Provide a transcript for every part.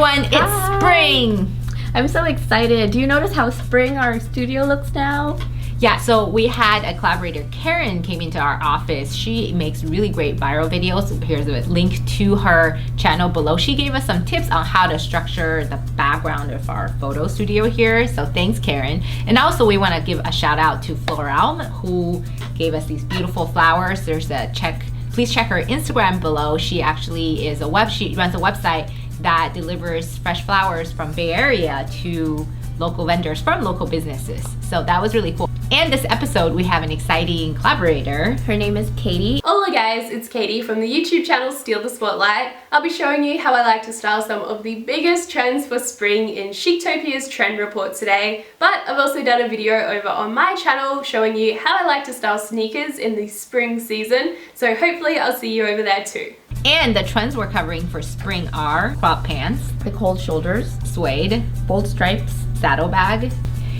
everyone, it's spring! I'm so excited. Do you notice how spring our studio looks now? Yeah, so we had a collaborator, Karen, came into our office. She makes really great viral videos. Here's a link to her channel below. She gave us some tips on how to structure the background of our photo studio here. So thanks, Karen. And also we want to give a shout out to Floral, who gave us these beautiful flowers. Please check her Instagram below. She actually she runs a website that delivers fresh flowers from Bay Area to local vendors from local businesses. So that was really cool. And this episode, we have an exciting collaborator. Her name is Katie. Hola guys, it's Katie from the YouTube channel Steal the Spotlight. I'll be showing you how I like to style some of the biggest trends for spring in Chictopia's trend report today. But I've also done a video over on my channel showing you how I like to style sneakers in the spring season. So hopefully I'll see you over there too. And the trends we're covering for spring are crop pants, The cold shoulders, suede, bold stripes, saddlebag.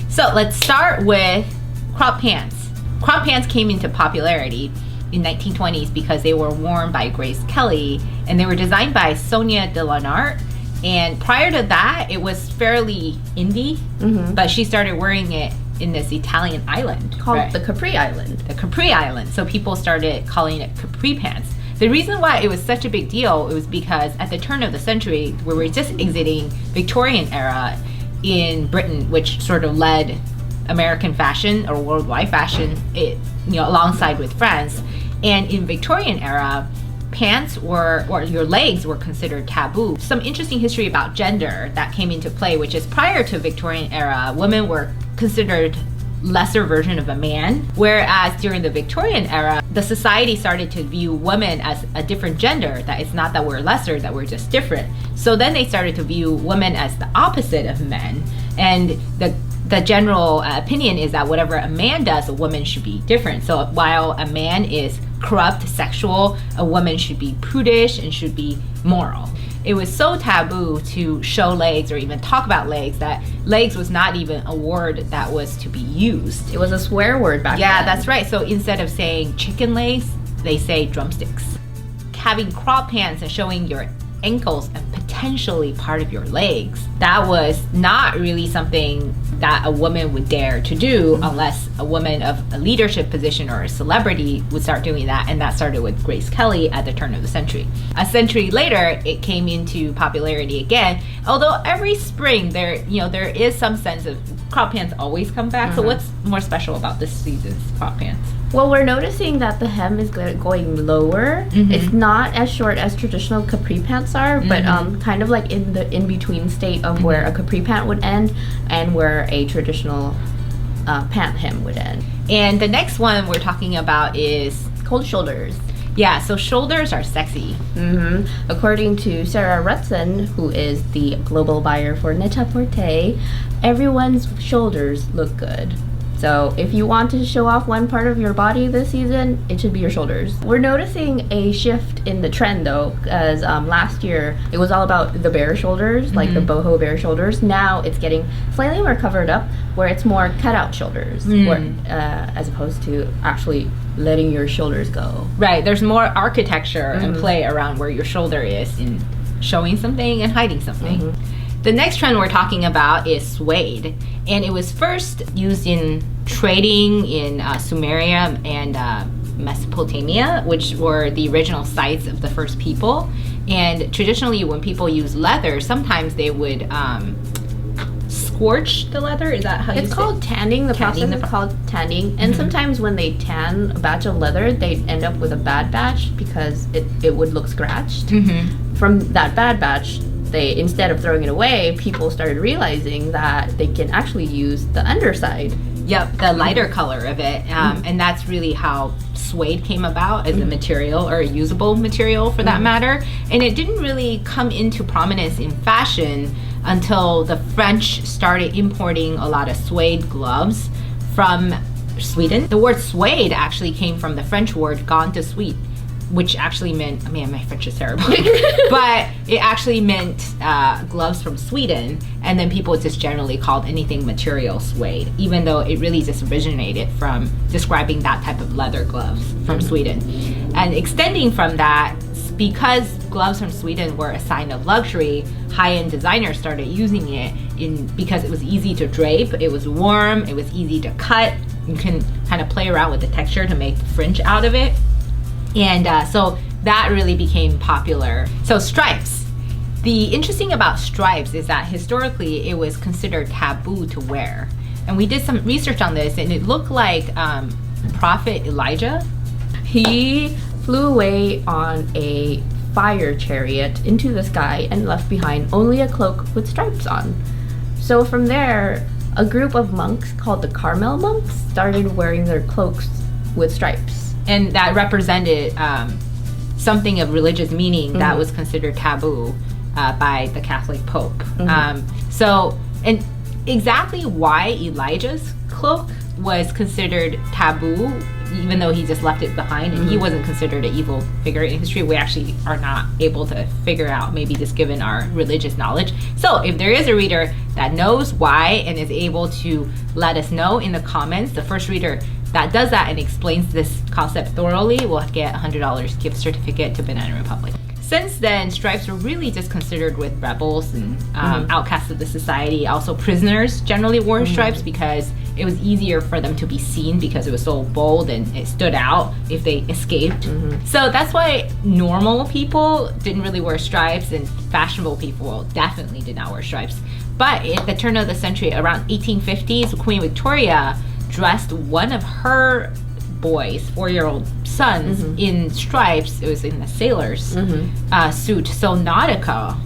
So let's start with crop pants. Crop pants came into popularity in 1920s because they were worn by Grace Kelly, and they were designed by Sonia Delanart. And prior to that, it was fairly indie, but she started wearing it in this Italian island called the Capri Island. The Capri Island. So people started calling it capri pants. The reason why it was such a big deal, it was because at the turn of the century, we were just exiting Victorian era in Britain, which sort of led American fashion or worldwide fashion, alongside with France. And in Victorian era, pants or your legs were considered taboo. Some interesting history about gender that came into play, which is prior to Victorian era, women were considered lesser version of a man, whereas during the Victorian era, the society started to view women as a different gender, that it's not that we're lesser, that we're just different. So then they started to view women as the opposite of men, and the general opinion is that whatever a man does, a woman should be different. So while a man is corrupt, sexual, a woman should be prudish and should be moral. It was so taboo to show legs or even talk about legs that legs was not even a word that was to be used. It was a swear word back then. Yeah, that's right. So instead of saying chicken legs, they say drumsticks. Having crop pants and showing your ankles and potentially part of your legs, that was not really something that a woman would dare to do unless a woman of a leadership position or a celebrity would start doing that, and that started with Grace Kelly at the turn of the century. A century later, it came into popularity again, although every spring there is some sense of crop pants always come back. So what's more special about this season's crop pants? Well, we're noticing that the hem is going lower. It's not as short as traditional capri pants are, but kind of like in the in-between state of where a capri pant would end and where a traditional pant hem would end. And the next one we're talking about is cold shoulders. Yeah, so shoulders are sexy. According to Sarah Rutson, who is the global buyer for Net-a-Porter, everyone's shoulders look good. So if you want to show off one part of your body this season, it should be your shoulders. We're noticing a shift in the trend though, because last year it was all about the bare shoulders, like the boho bare shoulders. Now it's getting slightly more covered up, where it's more cutout shoulders, as opposed to actually letting your shoulders go. Right, there's more architecture and play around where your shoulder is in showing something and hiding something. The next trend we're talking about is suede, and it was first used in trading in Sumeria and Mesopotamia, which were the original sites of the first people. And traditionally, when people use leather, sometimes they would scorch the leather. Is that how you say it? It's called tanning. The process is called tanning. And sometimes when they tan a batch of leather, they end up with a bad batch because it would look scratched. From that bad batch, instead of throwing it away, people started realizing that they can actually use the underside. Yep, the lighter color of it. And that's really how suede came about as a material, or a usable material for that matter. And it didn't really come into prominence in fashion until the French started importing a lot of suede gloves from Sweden. The word suede actually came from the French word gone to Swede, which actually meant, man, my French is terrible, but it actually meant gloves from Sweden, and then people just generally called anything material suede, even though it really just originated from describing that type of leather gloves from Sweden. And extending from that, because gloves from Sweden were a sign of luxury, high-end designers started using it because it was easy to drape, it was warm, it was easy to cut. You can kind of play around with the texture to make fringe out of it. And so that really became popular. So stripes. The interesting about stripes is that historically it was considered taboo to wear. And we did some research on this, and it looked like Prophet Elijah. He flew away on a fire chariot into the sky and left behind only a cloak with stripes on. So from there, a group of monks called the Carmel monks started wearing their cloaks with stripes. And that represented something of religious meaning that was considered taboo by the Catholic Pope. And exactly why Elijah's cloak was considered taboo, even though he just left it behind and he wasn't considered an evil figure in history, we actually are not able to figure out, maybe just given our religious knowledge. So if there is a reader that knows why and is able to let us know in the comments, the first reader that does that and explains this concept thoroughly will get a $100 gift certificate to Banana Republic. Since then, stripes were really just considered with rebels and outcasts of the society. Also, prisoners generally wore stripes because it was easier for them to be seen because it was so bold and it stood out if they escaped. So that's why normal people didn't really wear stripes, and fashionable people definitely did not wear stripes. But at the turn of the century, around 1850s, Queen Victoria dressed one of her boys, 4-year-old sons, in stripes. It was in the sailor's suit. So Nautica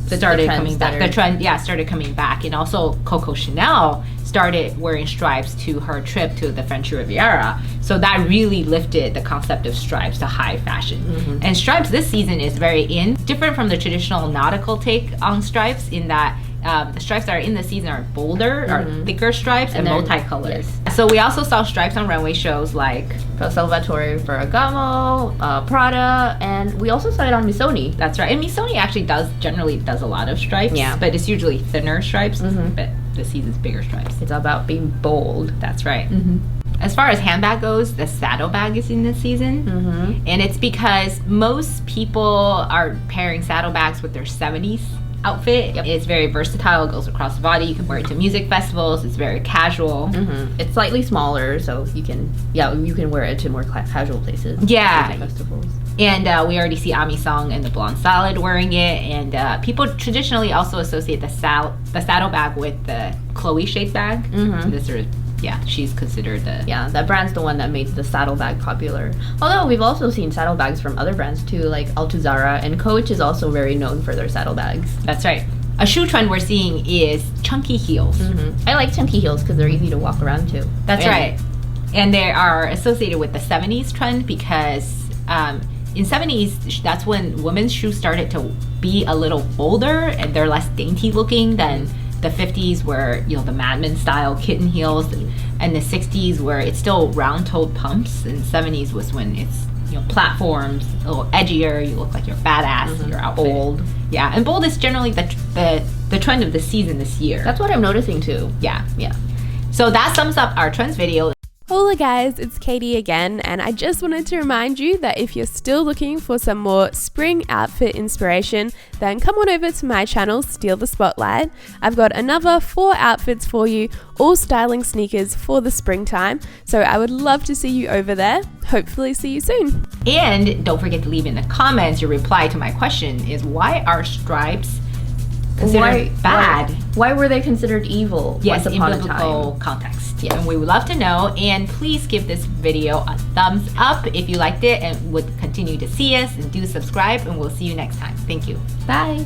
started coming back. The trend, started coming back. And also Coco Chanel started wearing stripes to her trip to the French Riviera. So that really lifted the concept of stripes to high fashion. And stripes this season is very in, different from the traditional nautical take on stripes in that the stripes that are in the season are bolder, are thicker stripes, and multicolored. So we also saw stripes on runway shows like Salvatore Ferragamo, Prada, and we also saw it on Missoni. That's right. And Missoni actually generally does a lot of stripes, but it's usually thinner stripes, but this season's bigger stripes. It's about being bold. That's right. As far as handbag goes, the Saddlebag is in this season, and it's because most people are pairing saddlebags with their 70s outfit. It's very versatile. It goes across the body. You can wear it to music festivals. It's very casual. It's slightly smaller, so you can wear it to more casual places. Yeah. Festivals. And we already see Ami Song and the Blonde Salad wearing it. And people traditionally also associate the saddlebag with the Chloe shaped bag. This sort of, she's considered the... Yeah, that brand's the one that made the saddlebag popular. Although we've also seen saddlebags from other brands too, like Altuzarra, and Coach is also very known for their saddlebags. That's right. A shoe trend we're seeing is chunky heels. I like chunky heels because they're easy to walk around too. That's right. And they are associated with the 70s trend because in 70s, that's when women's shoes started to be a little bolder and they're less dainty looking than the 50s where, the Mad Men style kitten heels, and the 60s where it's still round-toed pumps, and 70s was when it's, platforms, a little edgier, you look like you're badass, your outfit. Bold. Yeah, and bold is generally the trend of the season this year. That's what I'm noticing too. Yeah. So that sums up our trends video. Hola guys, it's Katie again, and I just wanted to remind you that if you're still looking for some more spring outfit inspiration, then come on over to my channel, Steal the Spotlight. I've got another 4 outfits for you, all styling sneakers for the springtime, so I would love to see you over there. Hopefully see you soon. And don't forget to leave in the comments your reply to my question is, why are stripes considered bad? Why were they considered evil? Yes, once in upon a biblical time? context. Yes. And we would love to know. And please give this video a thumbs up if you liked it and would continue to see us, and do subscribe, and we'll see you next time. Thank you. Bye.